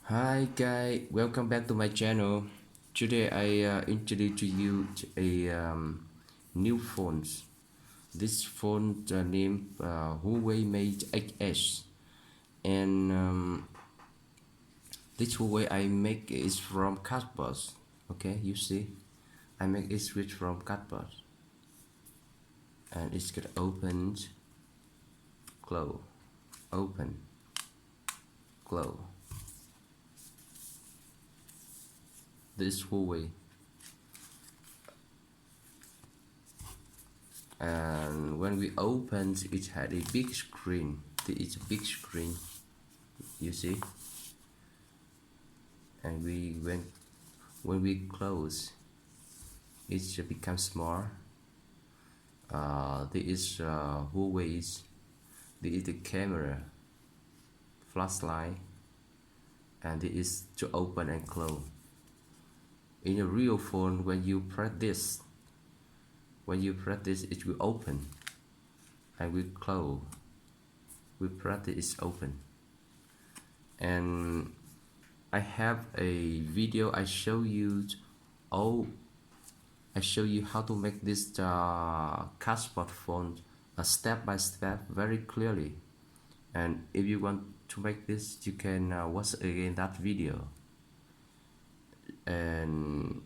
Hi guys, welcome back to my channel. Today I introduce to you a new phones. This phone named Huawei Mate 8S, and this Huawei I make is from cardboard. Okay, you see, I make it switch from cardboard, and it's gonna open, close, open, close. This Huawei. And when we opened, it had a big screen. It's a big screen, you see. And when we close, it becomes small. This is Huawei's. This is the camera, flashlight, and this is to open and close. In a real phone, when you press this, it will open and will close. We press it, it's open. And I have a video I show you how to make this cardboard phone step by step very clearly. And if you want to make this, you can watch again that video. And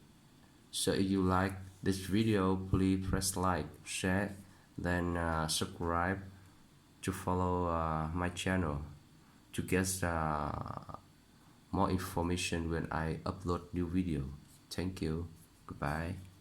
so if you like this video, please press like, share, then subscribe to follow my channel to get more information when I upload new video. Thank you. Goodbye.